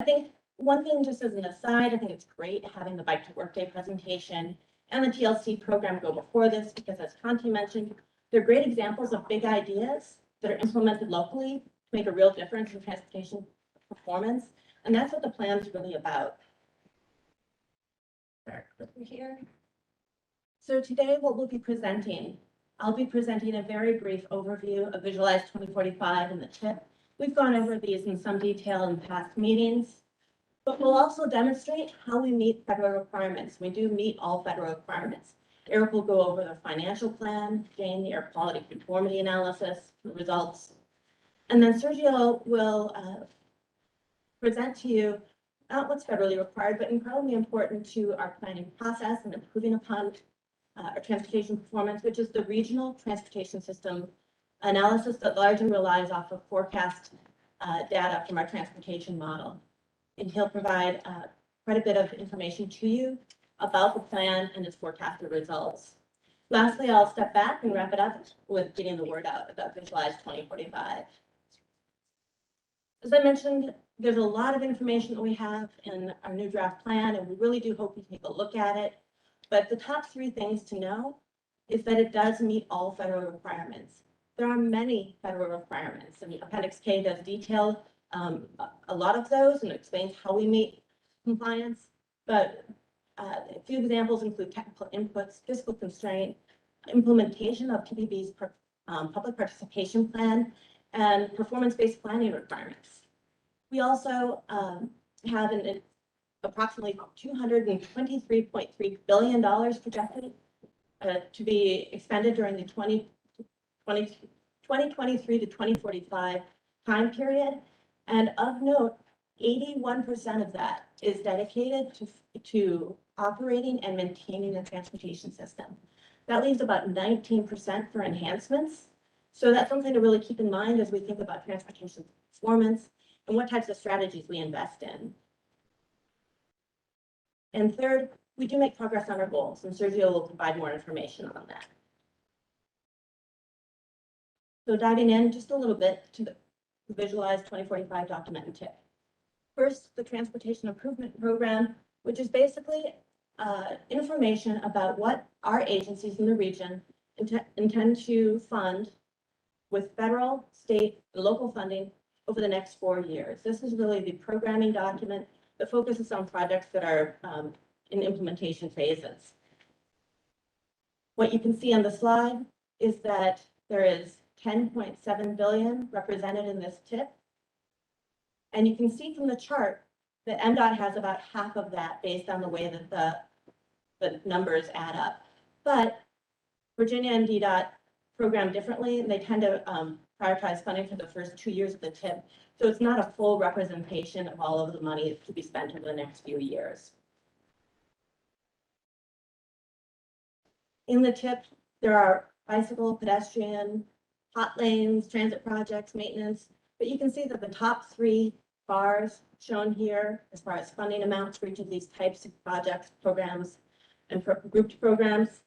I think one thing, just as an aside, I think it's great having the Bike to Work Day presentation and the TLC program go before this, because as Conti mentioned, they're great examples of big ideas that are implemented locally to make a real difference in transportation performance. And that's what the plan is really about. Start quickly here. So today what we'll be presenting, I'll be presenting a very brief overview of Visualize 2045 and the TIP. We've gone over these in some detail in past meetings, but we'll also demonstrate how we meet federal requirements. We do meet all federal requirements. Eric will go over the financial plan, Jane, the air quality conformity analysis, the results. And then Sergio will present to you not what's federally required, but incredibly important to our planning process and improving upon our transportation performance, which is the regional transportation system analysis that largely relies off of forecast data from our transportation model. And he'll provide quite a bit of information to you about the plan and its forecasted results. Lastly, I'll step back and wrap it up with getting the word out about Visualize 2045. As I mentioned, there's a lot of information that we have in our new draft plan, and we really do hope you take a look at it. But the top 3 things to know is that it does meet all federal requirements. There are many federal requirements, and Appendix K does detail a lot of those and explains how we meet compliance. But a few examples include technical inputs, fiscal constraint, implementation of TPB's public participation plan, and performance-based planning requirements. We also have an approximately $223.3 billion projected to be expended during the 2023 to 2045 time period. And of note, 81% of that is dedicated to operating and maintaining the transportation system. That leaves about 19% for enhancements. So that's something to really keep in mind as we think about transportation performance and what types of strategies we invest in. And third, we do make progress on our goals, and Sergio will provide more information on that. So diving in just a little bit to the Visualize 2045 document and tip. First, the Transportation Improvement Program, which is basically information about what our agencies in the region intend to fund with federal, state, and local funding over the next 4 years. This is really the programming document that focuses on projects that are in implementation phases. What you can see on the slide is that there is 10.7 billion represented in this tip. And you can see from the chart that MDOT has about half of that based on the way that the numbers add up. But Virginia and DDOT program differently, and they tend to prioritize funding for the first 2 years of the tip. So it's not a full representation of all of the money to be spent over the next few years. In the tip, there are bicycle, pedestrian, hot lanes, transit projects, maintenance, but you can see that the top 3 bars shown here, as far as funding amounts for each of these types of projects, programs, and grouped programs,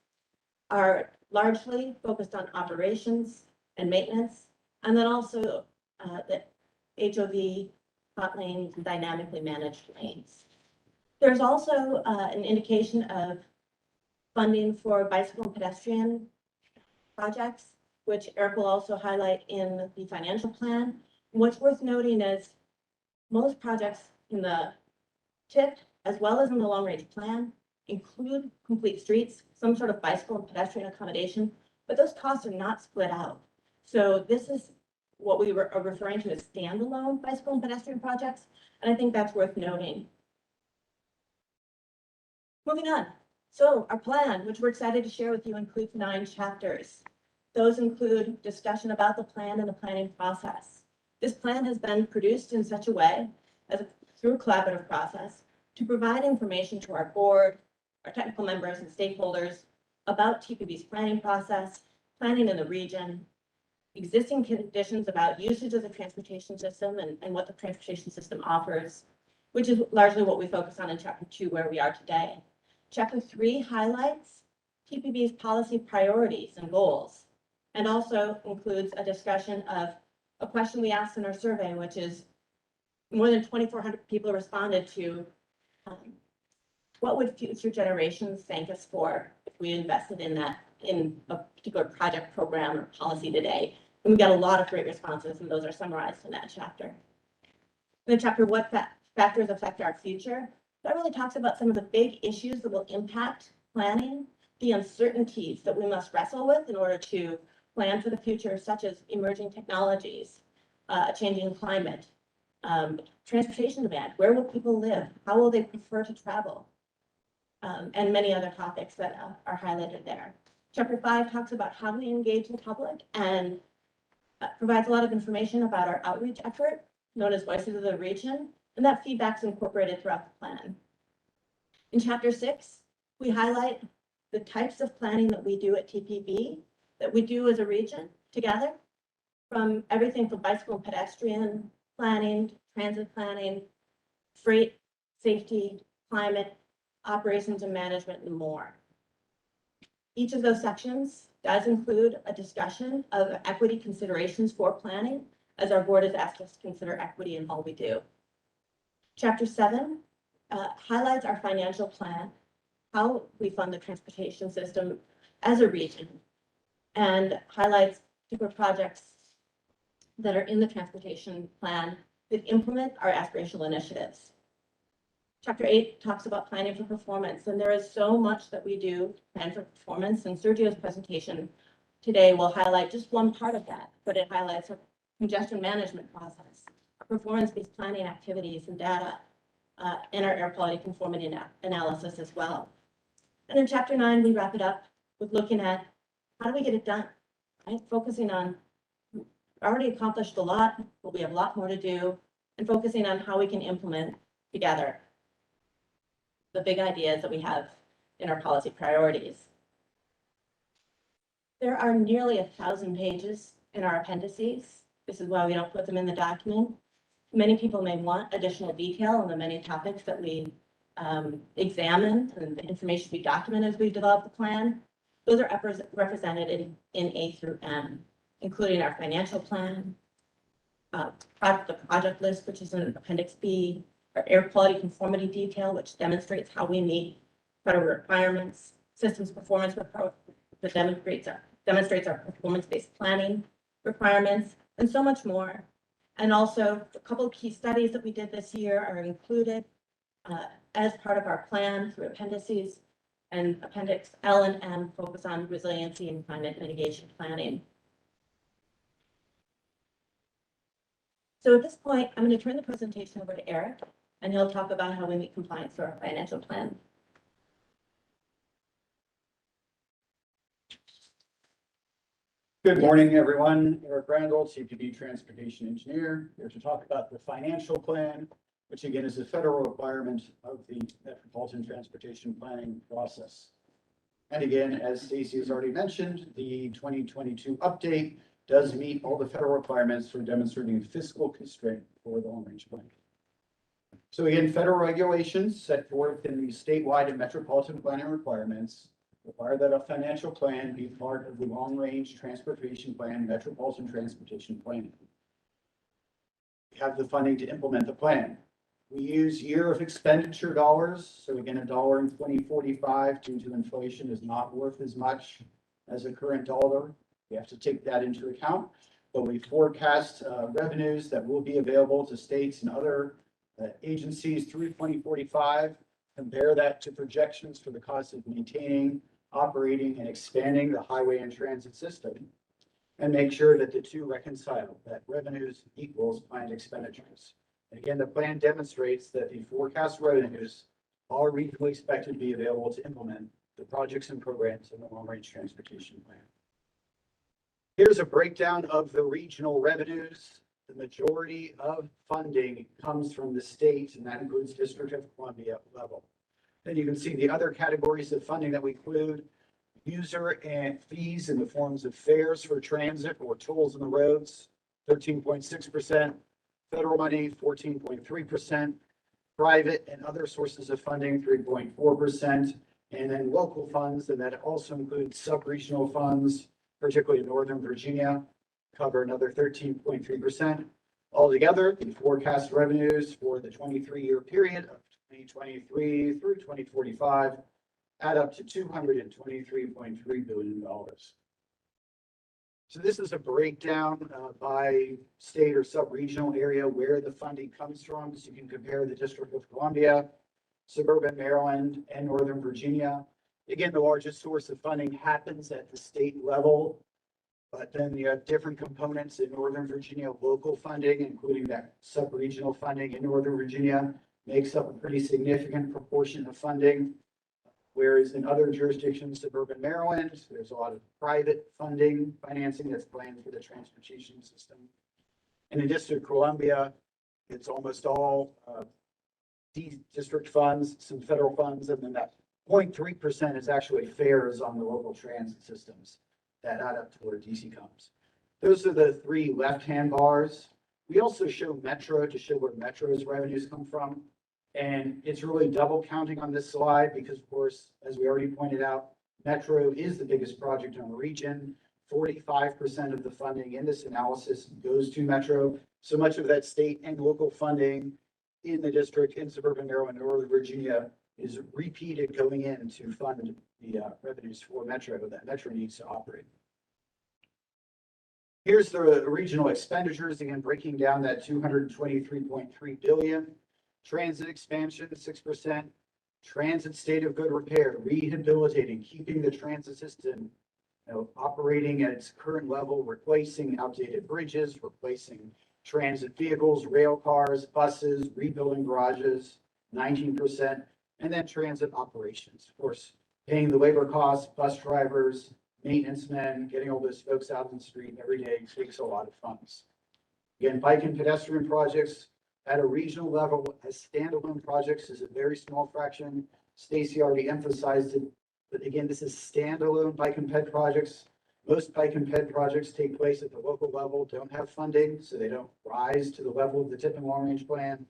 are largely focused on operations and maintenance, and then also the HOV, hot lanes, and dynamically managed lanes. There's also an indication of funding for bicycle and pedestrian projects, which Eric will also highlight in the financial plan. What's worth noting is most projects in the TIP, as well as in the long range plan, include complete streets, some sort of bicycle and pedestrian accommodation, but those costs are not split out. So this is what we are referring to as standalone bicycle and pedestrian projects, and I think that's worth noting. Moving on. So our plan, which we're excited to share with you, includes 9 chapters. Those include discussion about the plan and the planning process. This plan has been produced in such a way, through a collaborative process, to provide information to our board, our technical members and stakeholders about TPB's planning process, planning in the region, existing conditions about usage of the transportation system and what the transportation system offers, which is largely what we focus on in Chapter 2, where we are today. Chapter 3 highlights TPB's policy priorities and goals, and also includes a discussion of a question we asked in our survey, which is, More than 2,400 people responded to what would future generations thank us for if we invested in that, in a particular project, program, or policy today. And we got a lot of great responses, and those are summarized in that chapter. In the chapter, what factors affect our future, that really talks about some of the big issues that will impact planning, the uncertainties that we must wrestle with in order to plan for the future, such as emerging technologies, a changing climate, transportation demand, where will people live, how will they prefer to travel, and many other topics that are highlighted there. Chapter 5 talks about how we engage the public and provides a lot of information about our outreach effort, known as Voices of the Region, and that feedback is incorporated throughout the plan. In Chapter 6, we highlight the types of planning that we do at TPB, that we do as a region together, from everything from bicycle and pedestrian planning, transit planning, freight, safety, climate, operations and management, and more. Each of those sections does include a discussion of equity considerations for planning, as our board has asked us to consider equity in all we do. Chapter 7 highlights our financial plan, how we fund the transportation system as a region, and highlights particular projects that are in the transportation plan that implement our aspirational initiatives. Chapter 8 talks about planning for performance, and there is so much that we do plan for performance, and Sergio's presentation today will highlight just one part of that, but it highlights our congestion management process, our performance-based planning activities and data, and our air quality conformity analysis as well. And in Chapter 9, we wrap it up with looking at how do we get it done, right? Focusing on, already accomplished a lot, but we have a lot more to do, and focusing on how we can implement together the big ideas that we have in our policy priorities. There are nearly 1,000 pages in our appendices. This is why we don't put them in the document. Many people may want additional detail on the many topics that we examine and the information we document as we develop the plan. Those are represented in A through M, including our financial plan, the project list, which is in Appendix B, our air quality conformity detail, which demonstrates how we meet federal requirements, systems performance report that demonstrates our performance-based planning requirements, and so much more. And also, a couple of key studies that we did this year are included as part of our plan through appendices, and Appendix L and M focus on resiliency and climate mitigation planning. So at this point, I'm going to turn the presentation over to Eric, and he'll talk about how we meet compliance through our financial plan. Good morning, everyone. Eric Randall, CPB Transportation Engineer, here to talk about the financial plan, which again is a federal requirement of the Metropolitan Transportation Planning process. And again, as Stacy has already mentioned, the 2022 update does meet all the federal requirements for demonstrating fiscal constraint for the long-range plan. So again, federal regulations set forth in the statewide and metropolitan planning requirements require that a financial plan be part of the long-range transportation plan, metropolitan transportation plan. We have the funding to implement the plan. We use year of expenditure dollars. So again, $1 in 2045 due to inflation is not worth as much as a current dollar. We have to take that into account, but we forecast revenues that will be available to states and other agencies through 2045, compare that to projections for the cost of maintaining, operating, and expanding the highway and transit system, and make sure that the two reconcile, that revenues equals planned expenditures. And again, the plan demonstrates that the forecast revenues are reasonably expected to be available to implement the projects and programs in the long-range transportation plan. Here's a breakdown of the regional revenues. The majority of funding comes from the state, and that includes District of Columbia level. Then you can see the other categories of funding that we include: user and fees in the forms of fares for transit or tolls on the roads, 13.6%, federal money, 14.3%, private and other sources of funding, 3.4%, and then local funds, and that also includes sub-regional funds, particularly in Northern Virginia, cover another 13.3%. Altogether, the forecast revenues for the 23-year period of 2023 through 2045 add up to $223.3 billion. So this is a breakdown by state or sub-regional area where the funding comes from. So you can compare the District of Columbia, suburban Maryland, and Northern Virginia. Again, the largest source of funding happens at the state level, but then you have different components in Northern Virginia. Local funding, including that sub-regional funding in Northern Virginia, makes up a pretty significant proportion of funding. Whereas in other jurisdictions, suburban Maryland, there's a lot of private funding, financing that's planned for the transportation system. In the District of Columbia, it's almost all district funds, some federal funds, and then that 0.3% is actually fares on the local transit systems that add up to where DC comes. Those are the three left-hand bars. We also show Metro to show where Metro's revenues come from. And it's really double counting on this slide because, of course, as we already pointed out, Metro is the biggest project in the region. 45% of the funding in this analysis goes to Metro. So much of that state and local funding in the district in suburban Maryland, Northern Virginia is repeated going in to fund the revenues for Metro that Metro needs to operate. Here's the regional expenditures, again, breaking down that $223.3 billion. Transit expansion, 6%. Transit state of good repair, rehabilitating, keeping the transit system operating at its current level, replacing outdated bridges, replacing transit vehicles, rail cars, buses, rebuilding garages, 19%. And then transit operations, of course, paying the labor costs, bus drivers, maintenance men, getting all those folks out on the street every day takes a lot of funds. Again, bike and pedestrian projects at a regional level as standalone projects is a very small fraction. Stacy already emphasized it, but again, this is standalone bike and ped projects. Most bike and ped projects take place at the local level, don't have funding, so they don't rise to the level of the tip and long range plan.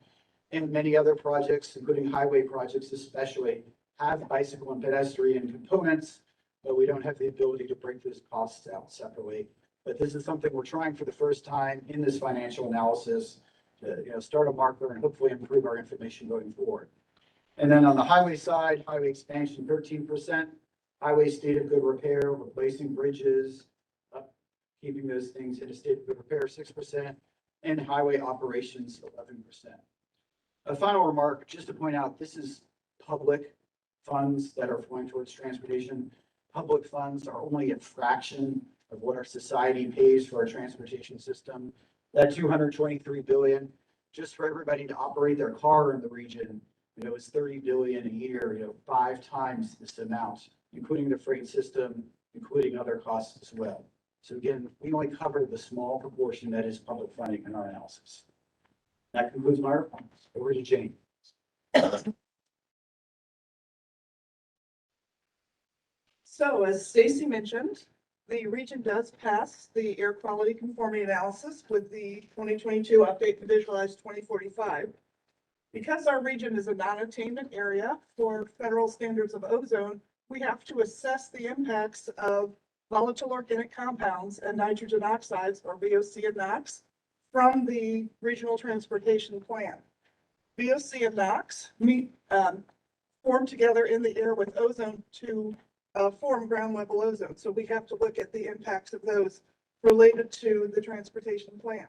And many other projects, including highway projects especially, have bicycle and pedestrian components, but we don't have the ability to break those costs out separately. But this is something we're trying for the first time in this financial analysis to start a marker and hopefully improve our information going forward. And then on the highway side, highway expansion, 13%, highway state of good repair, replacing bridges, keeping those things in a state of good repair, 6%, and highway operations, 11%. A final remark, just to point out, this is public funds that are flowing towards transportation. Public funds are only a fraction of what our society pays for our transportation system. That $223 billion, just for everybody to operate their car in the region, is $30 billion a year, 5 times this amount, including the freight system, including other costs as well. So again, we only cover the small proportion that is public funding in our analysis. That concludes my remarks. Over to Jane. So as Stacy mentioned, the region does pass the air quality conforming analysis with the 2022 update to visualize 2045. Because our region is a non-attainment area for federal standards of ozone, we have to assess the impacts of volatile organic compounds and nitrogen oxides, or VOC and NOx, from the regional transportation plan. VOC and NOx form together in the air with ozone to form ground level ozone. So we have to look at the impacts of those related to the transportation plan.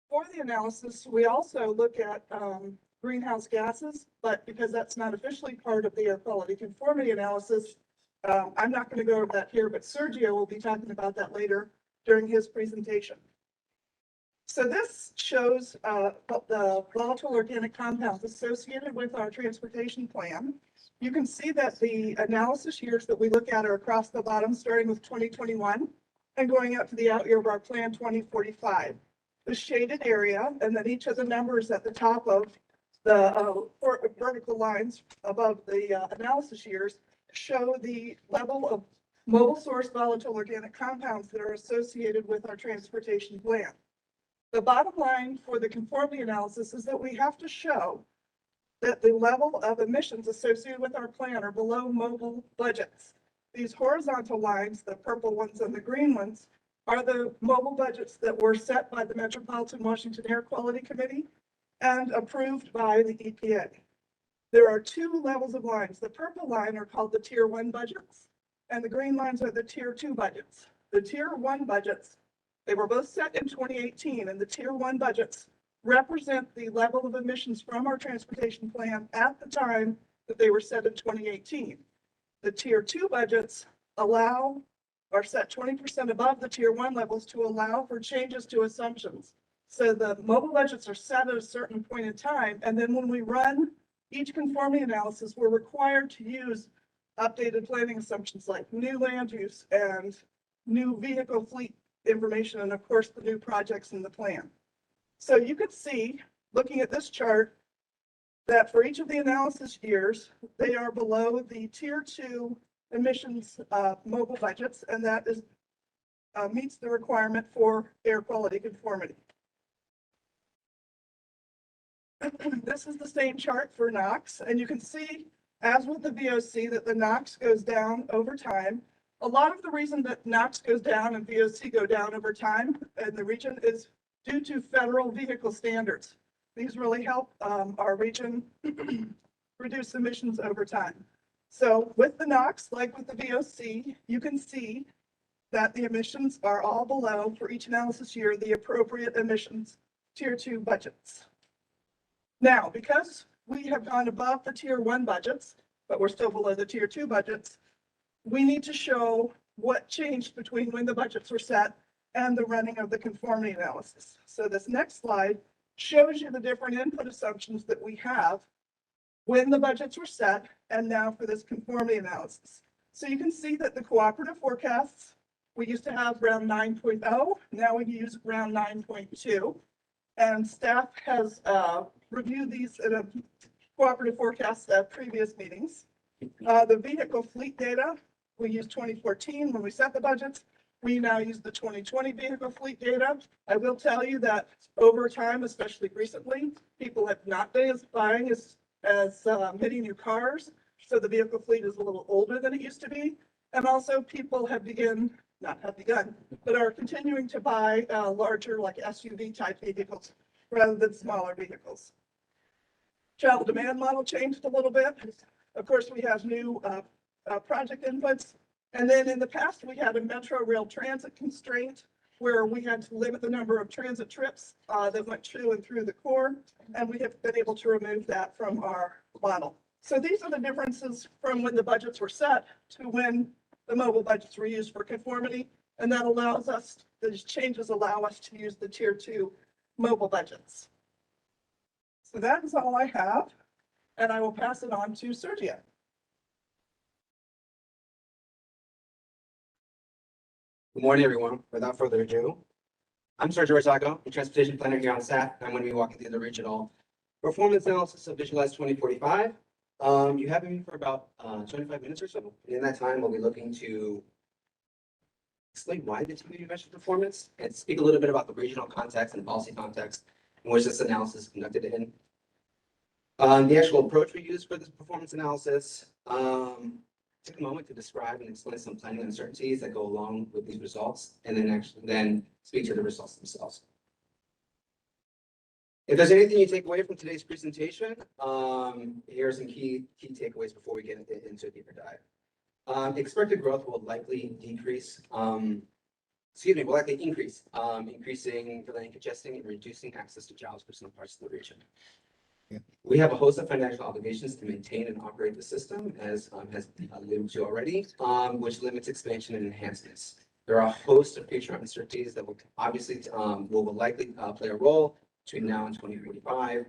For the analysis, we also look at greenhouse gases, but because that's not officially part of the air quality conformity analysis, I'm not going to go over that here, but Sergio will be talking about that later during his presentation. So this shows the volatile organic compounds associated with our transportation plan. You can see that the analysis years that we look at are across the bottom, starting with 2021 and going out to the out year of our plan 2045. The shaded area, and then each of the numbers at the top of the vertical lines above the analysis years show the level of mobile source volatile organic compounds that are associated with our transportation plan. The bottom line for the conformity analysis is that we have to show that the level of emissions associated with our plan are below mobile budgets. These horizontal lines, the purple ones and the green ones, are the mobile budgets that were set by the Metropolitan Washington Air Quality Committee and approved by the EPA. There are two levels of lines. The purple line are called the Tier 1 budgets, and the green lines are the Tier 2 budgets. The Tier 1 budgets, they were both set in 2018, and the Tier 1 budgets represent the level of emissions from our transportation plan at the time that they were set in 2018. The Tier 2 budgets are set 20% above the Tier 1 levels to allow for changes to assumptions. So the mobile budgets are set at a certain point in time, and then when we run each conforming analysis, we're required to use updated planning assumptions like new land use and new vehicle fleet information, and of course, the new projects in the plan. So you can see, looking at this chart, that for each of the analysis years, they are below the Tier 2 emissions mobile budgets, and that is meets the requirement for air quality conformity. This is the same chart for NOx, and you can see, as with the VOC, that the NOx goes down over time. A lot of the reason that NOx goes down and VOC go down over time in the region is due to federal vehicle standards. These really help our region reduce emissions over time. So with the NOx, like with the VOC, you can see that the emissions are all below, for each analysis year, the appropriate emissions Tier 2 budgets. Now, because we have gone above the Tier 1 budgets, but we're still below the Tier 2 budgets, we need to show what changed between when the budgets were set and the running of the conformity analysis. So this next slide shows you the different input assumptions that we have when the budgets were set and now for this conformity analysis. So you can see that the cooperative forecasts, we used to have round 9.0, now we use round 9.2. And staff has reviewed these in a cooperative forecast at previous meetings. The vehicle fleet data, we used 2014 when we set the budgets. We now use the 2020 vehicle fleet data. I will tell you that over time, especially recently, people have not been buying as many new cars. So the vehicle fleet is a little older than it used to be. And also people have but are continuing to buy larger, like SUV type vehicles rather than smaller vehicles. Travel demand model changed a little bit. Of course, we have new project inputs. And then in the past, we had a metro rail transit constraint where we had to limit the number of transit trips that went to and through the core. And we have been able to remove that from our model. So these are the differences from when the budgets were set to when the mobile budgets were used for conformity. And that allows us, these changes allow us to use the Tier 2 mobile budgets. So that is all I have. And I will pass it on to Sergio. Good morning, everyone. Without further ado, I'm Sergio Arzago, the transportation planner here on staff. I'm going to be walking through the regional performance analysis of Visualize 2045. You have me for about 25 minutes or so. In that time, we'll be looking to explain why the TPD measures performance and speak a little bit about the regional context and policy context in which this analysis is conducted in. The actual approach we use for this performance analysis. Take a moment to describe and explain some planning uncertainties that go along with these results, and then speak to the results themselves. If there's anything you take away from today's presentation, here are some key takeaways before we get into a deeper dive. Expected growth will likely increase, increasing delaying, congesting, and reducing access to jobs for some parts of the region. We have a host of financial obligations to maintain and operate the system, as has been alluded to already, which limits expansion and enhancements. There are a host of future uncertainties that will obviously will likely play a role between now and 2045.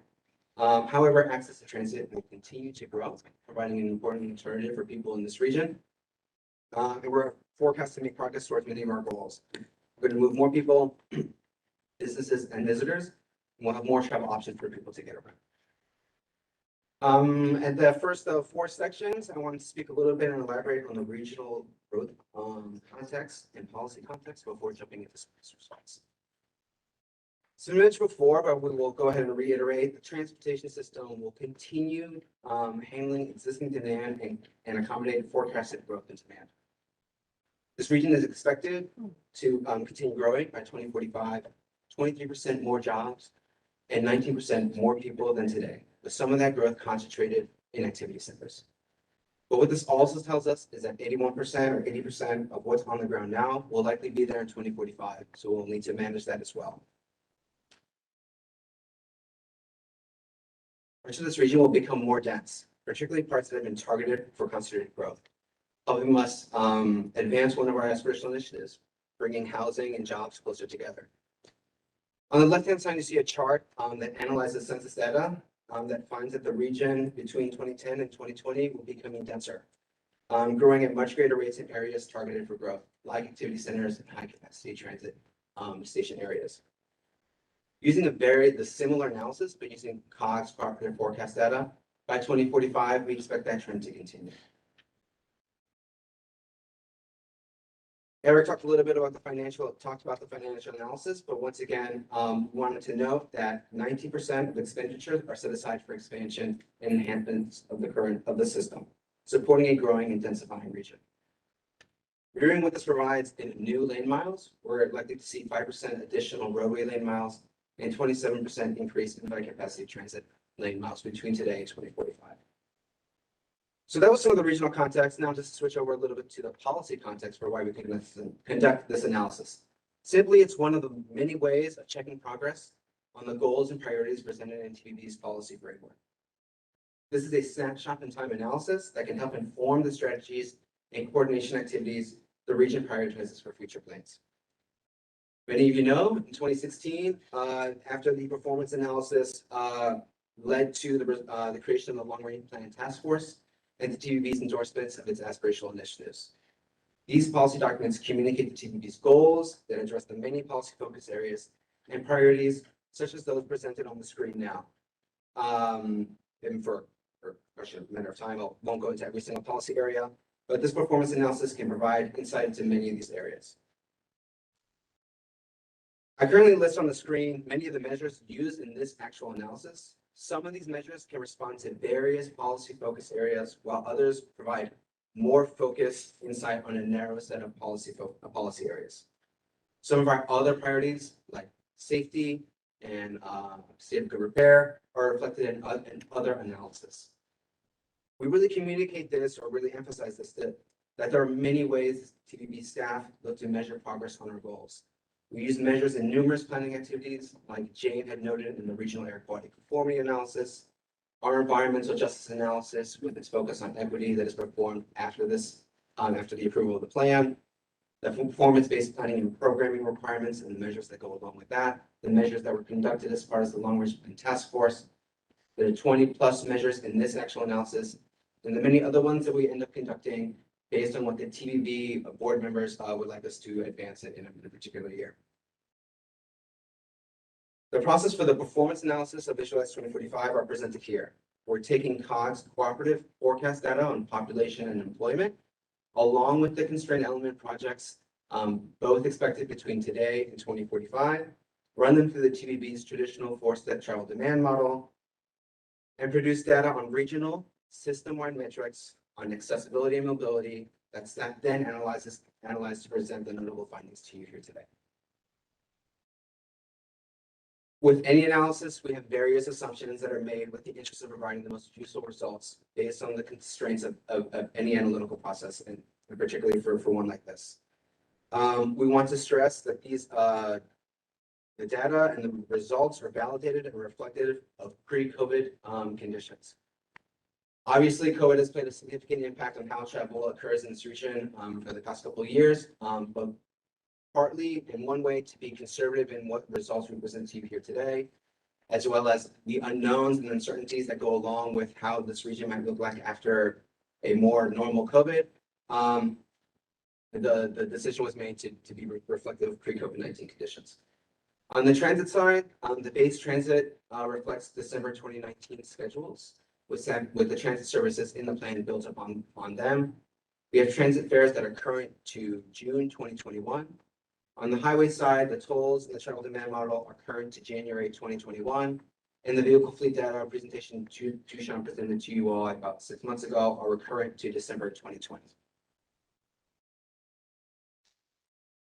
However, access to transit will continue to grow, providing an important alternative for people in this region. And we're forecast to make progress towards many of our goals. We're going to move more people, businesses, and visitors, and we'll have more travel options for people to get around. At the first of 4 sections, I want to speak a little bit and elaborate on the regional growth context and policy context before jumping into some results. So I mentioned before, but we will go ahead and reiterate, the transportation system will continue handling existing demand and accommodate forecasted growth in demand. This region is expected to continue growing by 2045, 23% more jobs, and 19% more people than today, with some of that growth concentrated in activity centers. But what this also tells us is that 81% or 80% of what's on the ground now will likely be there in 2045, so we'll need to manage that as well. Parts of this region will become more dense, particularly parts that have been targeted for concentrated growth, helping us advance one of our aspirational initiatives, bringing housing and jobs closer together. On the left-hand side, you see a chart that analyzes census data that finds that the region between 2010 and 2020 will be becoming denser, growing at much greater rates in areas targeted for growth, like activity centers and high-capacity transit station areas. Using the similar analysis, but using COGS cooperative forecast data, by 2045, we expect that trend to continue. Eric talked a little bit about the financial analysis, but once again, wanted to note that 90% of expenditures are set aside for expansion and enhancements of the system, supporting a growing and densifying region. Reviewing what this provides in new lane miles, we're likely to see 5% additional roadway lane miles and 27% increase in high capacity transit lane miles between today and 2045. So that was some of the regional context. Now just to switch over a little bit to the policy context for why we conduct this analysis. Simply, it's one of the many ways of checking progress on the goals and priorities presented in TVB's policy framework. This is a snapshot in time analysis that can help inform the strategies and coordination activities the region prioritizes for future plans. Many of you know, in 2016, after the performance analysis led to the creation of the Long Range Plan Task Force and the TVB's endorsements of its aspirational initiatives. These policy documents communicate the TVB's goals that address the many policy focus areas and priorities, such as those presented on the screen now. And for a matter of time, I won't go into every single policy area, but this performance analysis can provide insight into many of these areas. I currently list on the screen many of the measures used in this actual analysis. Some of these measures can respond to various policy focus areas, while others provide more focused insight on a narrow set of policy areas. Some of our other priorities, like safety and state of good repair, are reflected in other analysis. We really communicate this, or really emphasize this, that there are many ways TVB staff look to measure progress on our goals. We use measures in numerous planning activities, like Jane had noted in the regional air quality conformity analysis, our environmental justice analysis with its focus on equity that is performed after the approval of the plan, the performance-based planning and programming requirements and the measures that go along with that, the measures that were conducted as part of the Long Range Plan Task Force, the 20+ measures in this actual analysis, and the many other ones that we end up conducting based on what the TVB board members would like us to advance in a particular year. The process for the performance analysis of Visualize 2045 are presented here. We're taking COGS cooperative forecast data on population and employment, along with the constraint element projects, both expected between today and 2045, run them through the TVB's traditional four-step travel demand model, and produce data on regional system-wide metrics on accessibility and mobility that's then analyzed to present the notable findings to you here today. With any analysis, we have various assumptions that are made with the interest of providing the most useful results based on the constraints of any analytical process, and particularly for one like this. We want to stress that the data and the results are validated and reflective of pre-COVID conditions. Obviously, COVID has played a significant impact on how travel occurs in this region for the past couple of years, but partly in one way to be conservative in what results we present to you here today, as well as the unknowns and uncertainties that go along with how this region might look like after a more normal COVID. The decision was made to be reflective of pre-COVID-19 conditions. On the transit side, the base transit reflects December 2019 schedules, with the transit services in the plan built upon them. We have transit fares that are current to June 2021. On the highway side, the tolls and the travel demand model are current to January 2021. And the vehicle fleet data presentation Dushan presented to you all about 6 months ago are current to December 2020.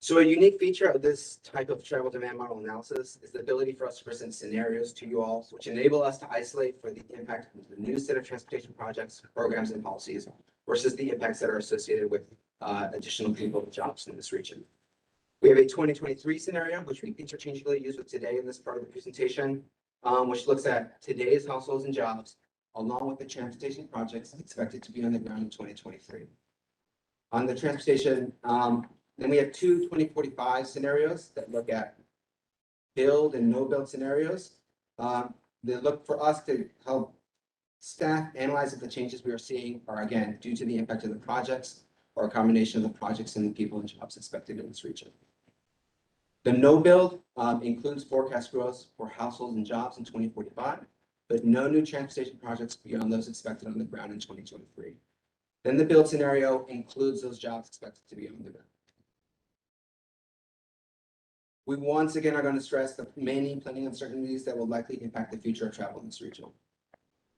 So a unique feature of this type of travel demand model analysis is the ability for us to present scenarios to you all, which enable us to isolate for the impact of the new set of transportation projects, programs, and policies versus the impacts that are associated with additional people and jobs in this region. We have a 2023 scenario, which we interchangeably use with today in this part of the presentation, which looks at today's households and jobs, along with the transportation projects expected to be on the ground in 2023. On the transportation, then we have two 2045 scenarios that look at build and no build scenarios. They look for us to help staff analyze if the changes we are seeing are, again, due to the impact of the projects or a combination of the projects and the people and jobs expected in this region. The no build includes forecast growth for households and jobs in 2045, but no new transportation projects beyond those expected on the ground in 2023. Then the build scenario includes those jobs expected to be on the ground. We once again are going to stress the many planning uncertainties that will likely impact the future of travel in this region.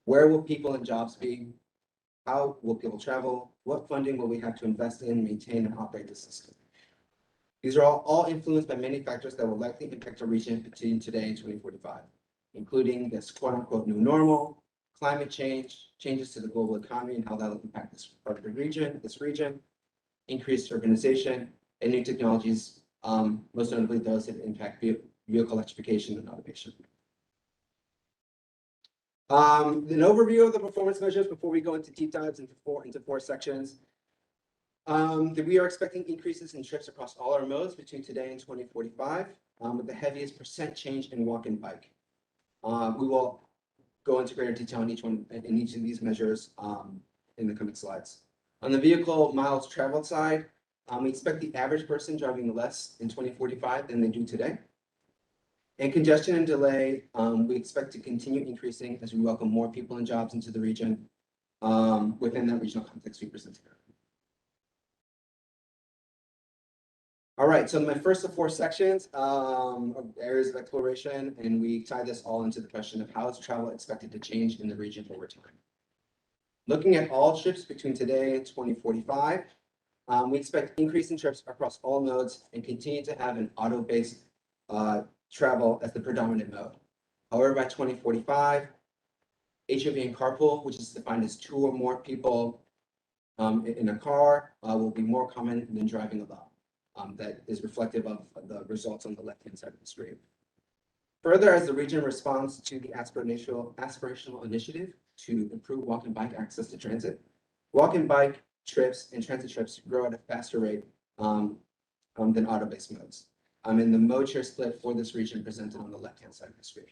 Where will people and jobs be? How will people travel? What funding will we have to invest in, maintain, and operate the system? These are all influenced by many factors that will likely impact our region between today and 2045, including this quote-unquote new normal, climate change, changes to the global economy and how that will impact this part of the region, increased urbanization, and new technologies, most notably those that impact vehicle electrification and automation. An overview of the performance measures before we go into deep dives into four sections. That we are expecting increases in trips across all our modes between today and 2045, with the heaviest percent change in walk and bike. We will go into greater detail in each of these measures in the coming slides. On the vehicle miles traveled side, we expect the average person driving less in 2045 than they do today. And congestion and delay, we expect to continue increasing as we welcome more people and jobs into the region within that regional context we presented. All right, so my first of four sections of areas of exploration, and we tie this all into the question of how is travel expected to change in the region over time. Looking at all trips between today and 2045, we expect increase in trips across all modes and continue to have an auto-based travel as the predominant mode. However, by 2045, HOV and carpool, which is defined as two or more people in a car, will be more common than driving alone. That is reflective of the results on the left-hand side of the screen. Further, as the region responds to the aspirational initiative to improve walk and bike access to transit, walk and bike trips and transit trips grow at a faster rate than auto-based modes. And the mode share split for this region presented on the left-hand side of the screen.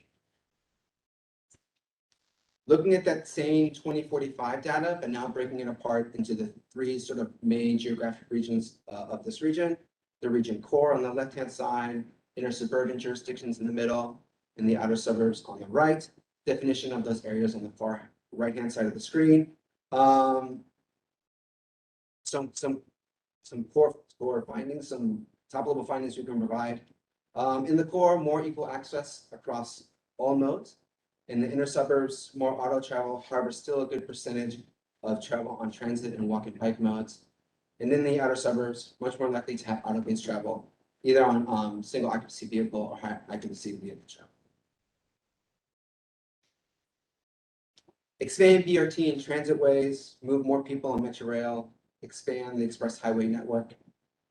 Looking at that same 2045 data, but now breaking it apart into the three sort of main geographic regions of this region. The region core on the left-hand side, inner suburban jurisdictions in the middle, and the outer suburbs on the right. Definition of those areas on the far right-hand side of the screen. Some core findings, some top-level findings we can provide. In the core, more equal access across all modes. In the inner suburbs, more auto travel, however, still a good percentage of travel on transit and walk and bike modes. And in the outer suburbs, much more likely to have auto-based travel, either on single occupancy vehicle or high occupancy vehicle travel. Expand BRT and transit ways, move more people on Metro Rail, expand the express highway network,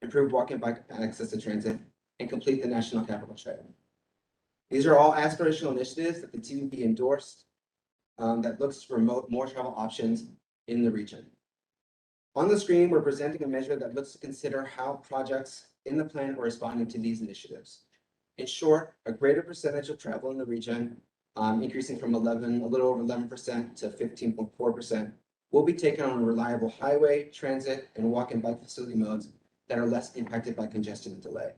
improve walk and bike access to transit, and complete the National Capital Trail. These are all aspirational initiatives that the TVP endorsed that looks to promote more travel options in the region. On the screen, we're presenting a measure that looks to consider how projects in the plan are responding to these initiatives. In short, a greater percentage of travel in the region, increasing from a little over 11% to 15.4%, will be taken on reliable highway, transit, and walk and bike facility modes that are less impacted by congestion and delay.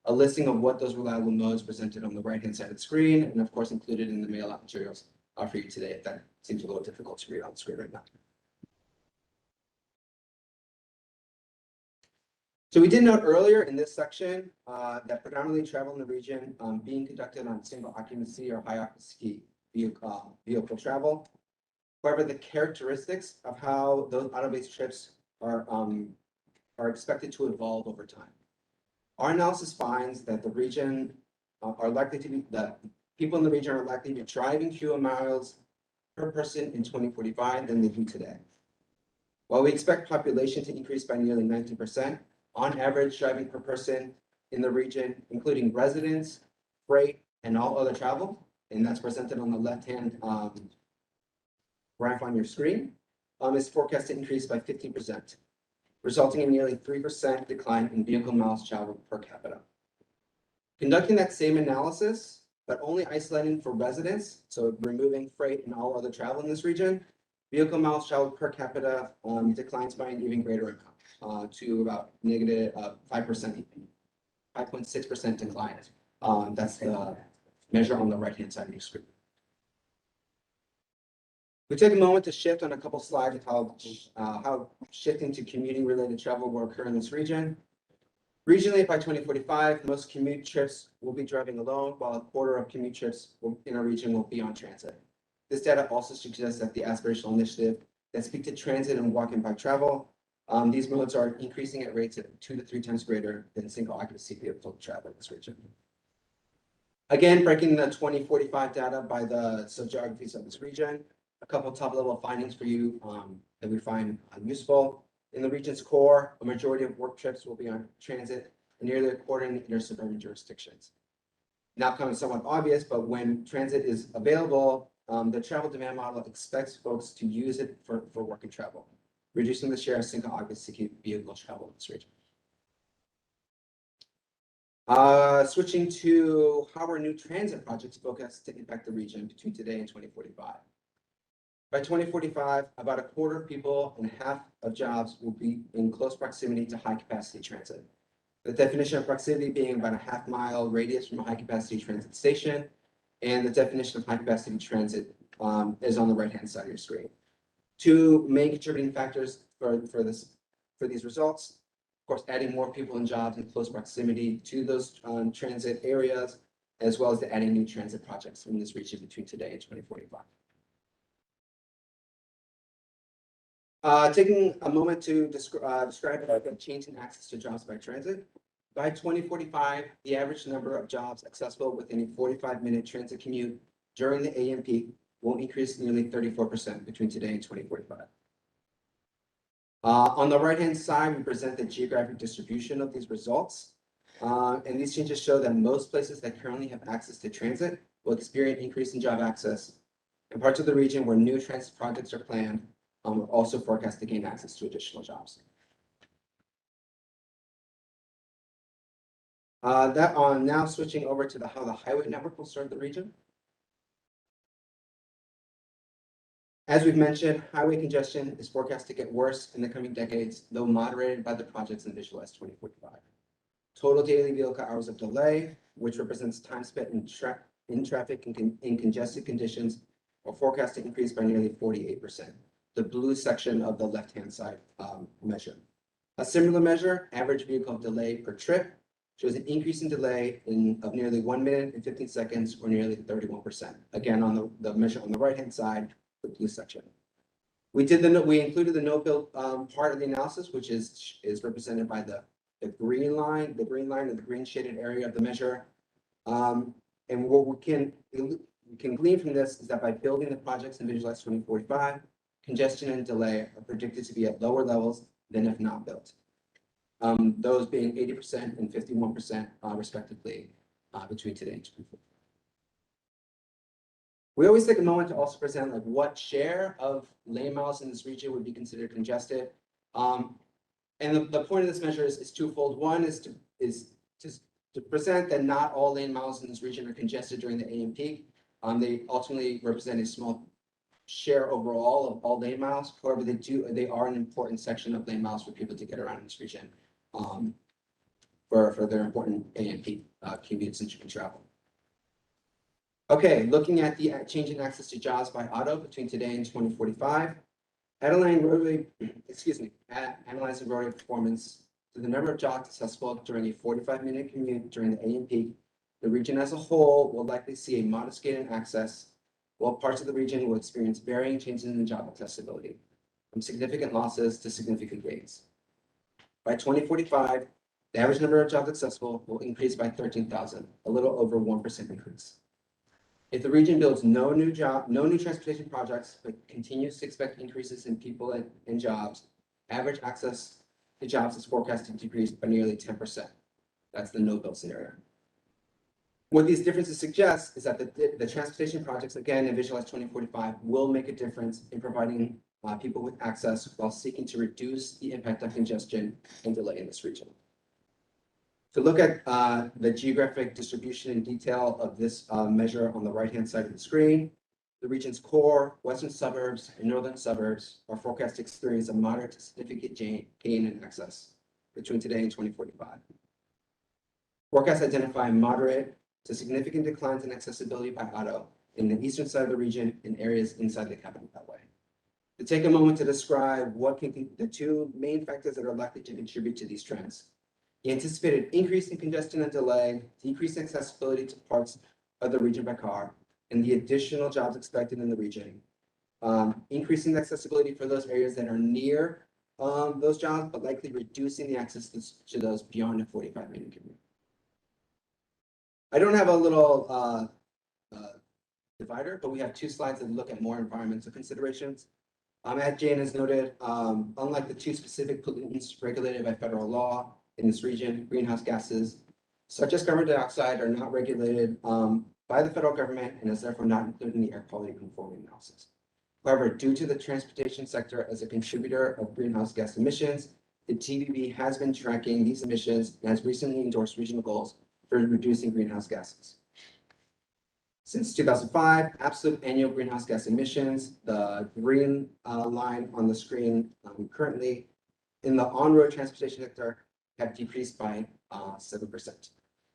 A listing of what those reliable modes presented on the right-hand side of the screen, and of course included in the mail-out materials for you today, if that seems a little difficult to read on the screen right now. So we did note earlier in this section that predominantly travel in the region being conducted on single occupancy or high occupancy vehicle travel. However, the characteristics of how those auto-based trips are expected to evolve over time. Our analysis finds that the region are likely to be, that people in the region are likely to be driving fewer miles per person in 2045 than they do today. While we expect population to increase by nearly 19%, on average, driving per person in the region, including residents, freight, and all other travel, and that's presented on the left-hand graph on your screen, is forecast to increase by 15%, resulting in nearly 3% decline in vehicle miles traveled per capita. Conducting that same analysis, but only isolating for residents, so removing freight and all other travel in this region, vehicle miles traveled per capita declines by an even greater amount, to about negative 5%, 5.6% decline. That's the measure on the right-hand side of your screen. We take a moment to shift on a couple slides of how shifting to commuting-related travel will occur in this region. Regionally, by 2045, most commute trips will be driving alone, while a quarter of commute trips in our region will be on transit. This data also suggests that the aspirational initiative that speak to transit and walk and bike travel, these modes are increasing at rates of 2 to 3 times greater than single occupancy vehicle travel in this region. Again, breaking the 2045 data by the subgeographies of this region, a couple top level findings for you that we find useful. In the region's core, a majority of work trips will be on transit and nearly a quarter in inter-suburban jurisdictions. Now comes somewhat obvious, but when transit is available, the travel demand model expects folks to use it for work and travel, reducing the share of single occupancy vehicle travel in this region. Switching to how our new transit projects focus to impact the region between today and 2045. By 2045, about a quarter of people and half of jobs will be in close proximity to high-capacity transit. The definition of proximity being about a half-mile radius from a high-capacity transit station, and the definition of high-capacity transit is on the right-hand side of your screen. Two main contributing factors for these results, of course, adding more people and jobs in close proximity to those transit areas, as well as the adding new transit projects in this region between today and 2045. Taking a moment to describe the change in access to jobs by transit. By 2045, the average number of jobs accessible within a 45-minute transit commute during the AM peak will increase nearly 34% between today and 2045. On the right-hand side, we present the geographic distribution of these results. And these changes show that most places that currently have access to transit will experience increase in job access, and parts of the region where new transit projects are planned are also forecast to gain access to additional jobs. Now switching over to how the highway network will serve the region. As we've mentioned, highway congestion is forecast to get worse in the coming decades, though moderated by the projects in Visualize 2045. Total daily vehicle hours of delay, which represents time spent in traffic in congested conditions, are forecast to increase by nearly 48%. The blue section of the left-hand side measure. A similar measure, average vehicle delay per trip, shows an increase in delay of nearly 1 minute and 15 seconds, or nearly 31%. Again, on the measure on the right-hand side, the blue section. We included the no-build part of the analysis, which is represented by the green line, and the green shaded area of the measure. And what we can glean from this is that by building the projects in Visualize 2045, congestion and delay are predicted to be at lower levels than if not built. Those being 80% and 51% respectively between today and 2040. We always take a moment to also present what share of lane miles in this region would be considered congested. And the point of this measure is twofold. One is to present that not all lane miles in this region are congested during the AM peak. They ultimately represent a small share overall of all lane miles. However, they are an important section of lane miles for people to get around in this region for their important AM peak commutes that you can travel. Okay, looking at the change in access to jobs by auto between today and 2045, analyzing roadway performance to the number of jobs accessible during a 45-minute commute during the AM peak, the region as a whole will likely see a modest gain in access, while parts of the region will experience varying changes in job accessibility, from significant losses to significant gains. By 2045, The average number of jobs accessible will increase by 13,000, a little over 1% increase. If the region builds no new transportation projects, but continues to expect increases in people and jobs, average access to jobs is forecast to decrease by nearly 10%. That's the no-build scenario. What these differences suggest is that the transportation projects, again, in Visualize 2045, will make a difference in providing people with access while seeking to reduce the impact of congestion and delay in this region. To look at the geographic distribution in detail of this measure on the right-hand side of the screen, the region's core, western suburbs, and northern suburbs are forecast to experience a moderate to significant gain in access between today and 2045. Forecasts identify moderate to significant declines in accessibility by auto in the eastern side of the region and areas inside the capital beltway. To take a moment to describe what can be the two main factors that are likely to contribute to these trends. The anticipated increase in congestion and delay, decreased accessibility to parts of the region by car, and the additional jobs expected in the region. Increasing the accessibility for those areas that are near those jobs, but likely reducing the access to those beyond the 45-minute commute. I don't have a little divider, but we have two slides that look at more environmental considerations. As Jane has noted, unlike the two specific pollutants regulated by federal law in this region, greenhouse gases, such as carbon dioxide, are not regulated by the federal government and is therefore not included in the air quality conforming analysis. However, due to the transportation sector as a contributor of greenhouse gas emissions, the TBB has been tracking these emissions and has recently endorsed regional goals for reducing greenhouse gases. Since 2005, absolute annual greenhouse gas emissions, the green line on the screen currently in the on-road transportation sector have decreased by 7%.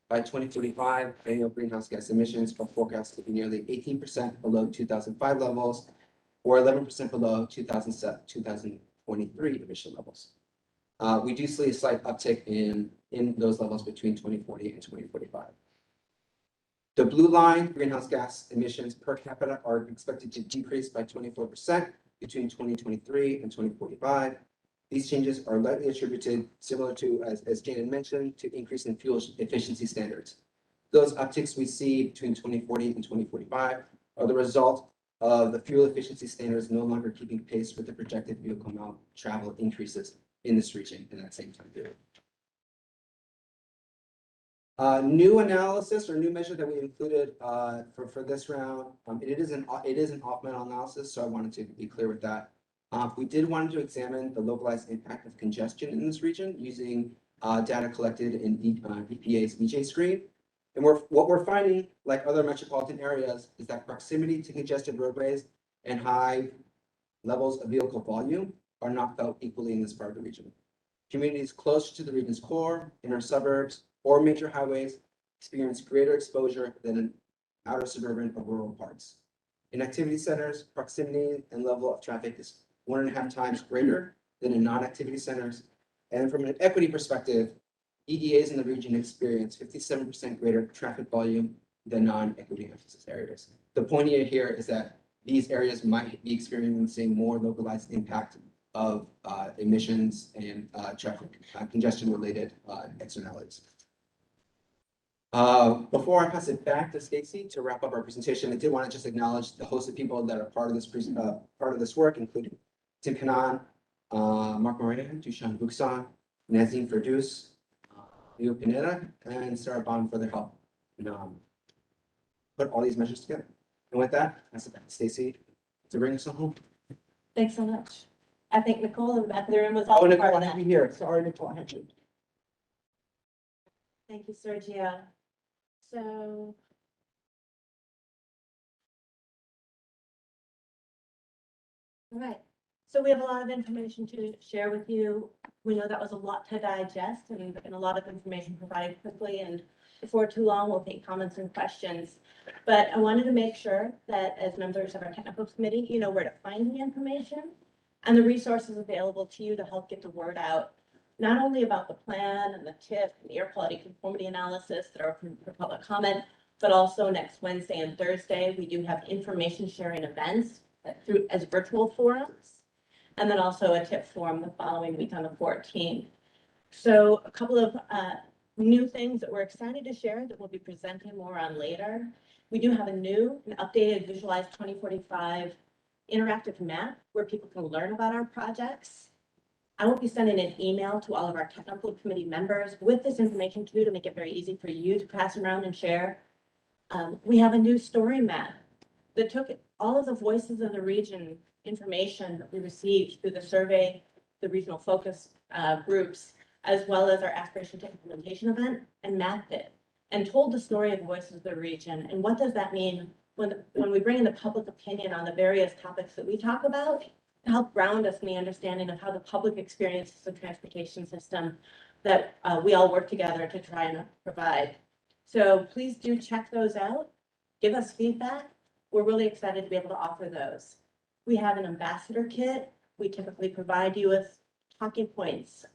By 2045, annual greenhouse gas emissions are forecast to be nearly 18% below 2005 levels, or 11% below 2023 emission levels. We do see a slight uptick in those levels between 2040 and 2045. The blue line, greenhouse gas emissions per capita, are expected to decrease by 24% between 2023 and 2045. These changes are likely attributed, similar to, as Jane had mentioned, to increase in fuel efficiency standards. Those upticks we see between 2040 and 2045 are the result of the fuel efficiency standards no longer keeping pace with the projected vehicle mile travel increases in this region in that same time period. New analysis or new measure that we included for this round, it is an off-metal analysis, so I wanted to be clear with that. We did want to examine the localized impact of congestion in this region using data collected in EPA's EJ screen. And what we're finding, like other metropolitan areas, is that proximity to congested roadways and high levels of vehicle volume are not felt equally in this part of the region. Communities closer to the region's core, inner suburbs, or major highways experience greater exposure than in outer suburban or rural parts. In activity centers, proximity and level of traffic is 1.5 times greater than in non-activity centers. And from an equity perspective, EDAs in the region experience 57% greater traffic volume than non-equity emphasis areas. The point here is that these areas might be experiencing more localized impact of emissions and traffic congestion-related externalities. Before I pass it back to Stacy to wrap up our presentation, I did want to just acknowledge the host of people that are part of this work, including Tim Kanan, Mark Moran, Dushan Buksan, Nazim Ferdous, Leo Pineda, and Sarah Bond for their help put all these measures together. And with that, I pass it back to Stacy to bring us home. Thanks so much. I think Nicole in the back of the room was Oh, also Nicole, part I of have that. you here. Sorry, Nicole, I had you. Thank you, Sergio. So. All right, so we have a lot of information to share with you. We know that was a lot to digest and a lot of information provided quickly, and before too long, we'll take comments and questions. But I wanted to make sure that as members of our technical committee, you know where to find the information and the resources available to you to help get the word out, not only about the plan and the TIF and the air quality conformity analysis that are open for public comment, but also next Wednesday and Thursday, we do have information sharing events as virtual forums, and then also a TIP forum the following week on the 14th. So a couple of new things that we're excited to share that we'll be presenting more on later. We do have a new and updated Visualize 2045 interactive map where people can learn about our projects. I will be sending an email to all of our technical committee members with this information too, to make it very easy for you to pass around and share. We have a new story map that took all of the voices of the region information that we received through the survey, the regional focus groups, as well as our aspiration to implementation event, and mapped it and told the story of voices of the region. And what does that mean when we bring in the public opinion on the various topics that we talk about, to help ground us in the understanding of how the public experiences the transportation system that we all work together to try and provide. So please do check those out. Give us feedback. We're really excited to be able to offer those. We have an ambassador kit. We typically provide you with talking points,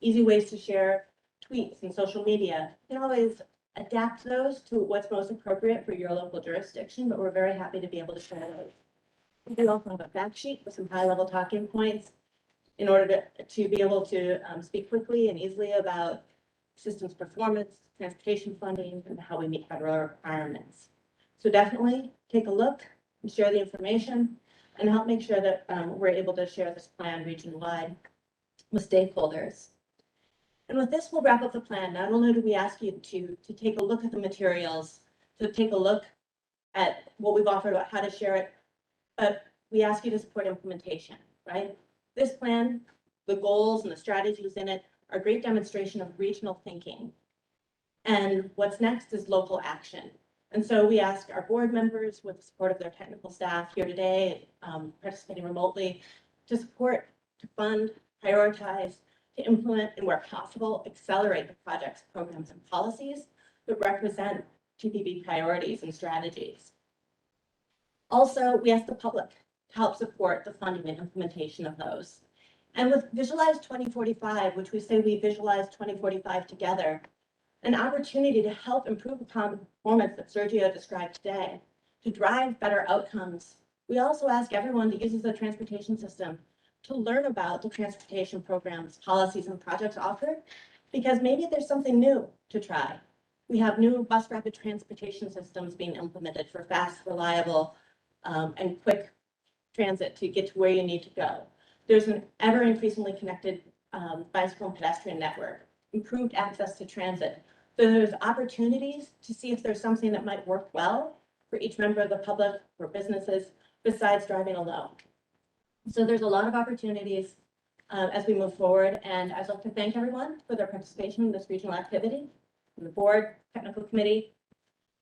easy ways to share tweets and social media. You can always adapt those to what's most appropriate for your local jurisdiction, but we're very happy to be able to share those. We also have a fact sheet with some high-level talking points in order to be able to speak quickly and easily about systems performance, transportation funding, and how we meet federal requirements. So definitely take a look and share the information and help make sure that we're able to share this plan region-wide with stakeholders. And with this, we'll wrap up the plan. Not only do we ask you to take a look at the materials, to take a look at what we've offered about how to share it, but we ask you to support implementation, right? This plan, the goals and the strategies in it are a great demonstration of regional thinking. And what's next is local action. And so we ask our board members, with the support of their technical staff here today, participating remotely, to support, to fund, prioritize, to implement, and where possible, accelerate the projects, programs, and policies that represent TPB priorities and strategies. Also, we ask the public to help support the funding and implementation of those. And with Visualize 2045, which we say we visualize 2045 together, an opportunity to help improve the performance that Sergio described today, to drive better outcomes. We also ask everyone that uses the transportation system to learn about the transportation programs, policies, and projects offered, because maybe there's something new to try. We have new bus rapid transportation systems being implemented for fast, reliable, and quick transit to get to where you need to go. There's an ever increasingly connected bicycle and pedestrian network, improved access to transit. So there's opportunities to see if there's something that might work well for each member of the public, for businesses, besides driving alone. So there's a lot of opportunities as we move forward. And I'd like to thank everyone for their participation in this regional activity. And the board, technical committee,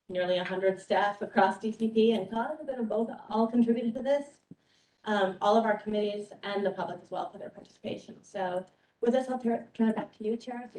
nearly 100 staff across DCP and COG that have both all contributed to this. All of our committees and the public as well for their participation. So with this, I'll turn it back to you, Chair.